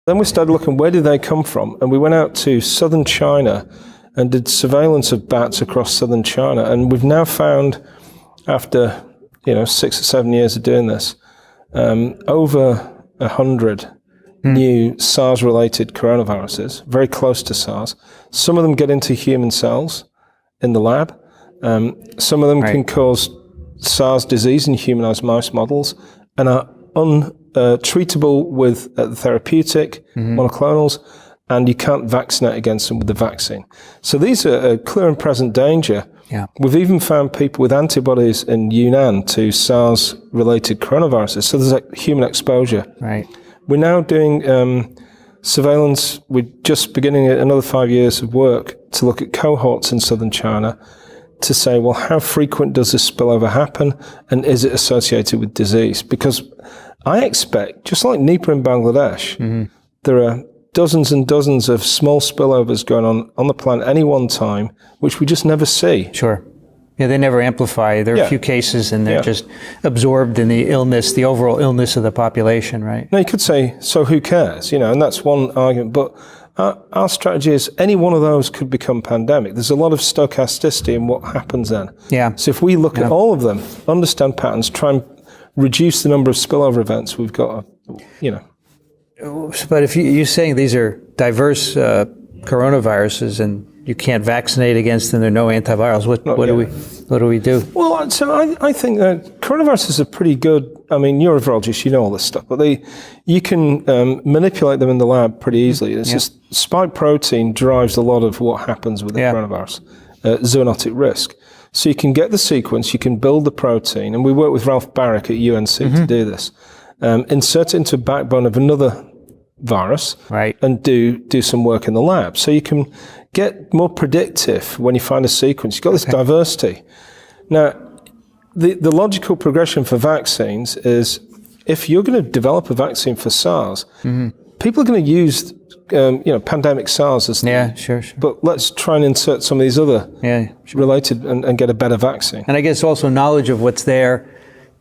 Then we started looking, where did they come from? And we went out to southern China and did surveillance of bats across southern China. And we've now found, after 6 or 7 years of doing this, over 100 new SARS-related coronaviruses, very close to SARS. Some of them get into human cells in the lab. Some of them can cause SARS disease in humanized mouse models and are treatable with therapeutic monoclonals, and you can't vaccinate against them with the vaccine. So these are a clear and present danger. Yeah. We've even found people with antibodies in Yunnan to SARS-related coronaviruses, so there's a human exposure. Right. We're now doing surveillance. We're just beginning another 5 years of work to look at cohorts in southern China to say, well, how frequent does this spillover happen, and is it associated with disease? Because I expect, just like Nipah in Bangladesh, there are dozens and dozens of small spillovers going on the planet at any one time, which we just never see. Sure. Yeah, they never amplify. There are a few cases, and they're just absorbed in the illness, the overall illness of the population, right? Now, you could say, so who cares? And that's one argument. But our strategy is any one of those could become pandemic. There's a lot of stochasticity in what happens then. Yeah. So if we look at all of them, understand patterns, try and reduce the number of spillover events, we've got, But if you're saying these are diverse coronaviruses and you can't vaccinate against them, there are no antivirals, what do we do? Well, so I think that coronaviruses are pretty good. I mean, you're a virologist, you know all this stuff, but you can manipulate them in the lab pretty easily. It's just spike protein drives a lot of what happens with the coronavirus, zoonotic risk. So you can get the sequence, you can build the protein, and we work with Ralph Barrick at UNC to do this. Insert it into a backbone of another virus, and do some work in the lab. So you can get more predictive when you find a sequence. You've got this diversity. Now, the logical progression for vaccines is, if you're going to develop a vaccine for SARS, people are going to use pandemic SARS as sure. But let's try and insert some of these other related and get a better vaccine. And I guess also knowledge of what's there.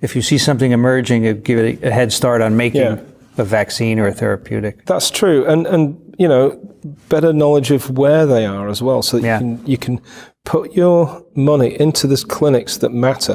If you see something emerging, it give it a head start on making a vaccine or a therapeutic. That's true, and better knowledge of where they are as well, so that you can put your money into these clinics that matter.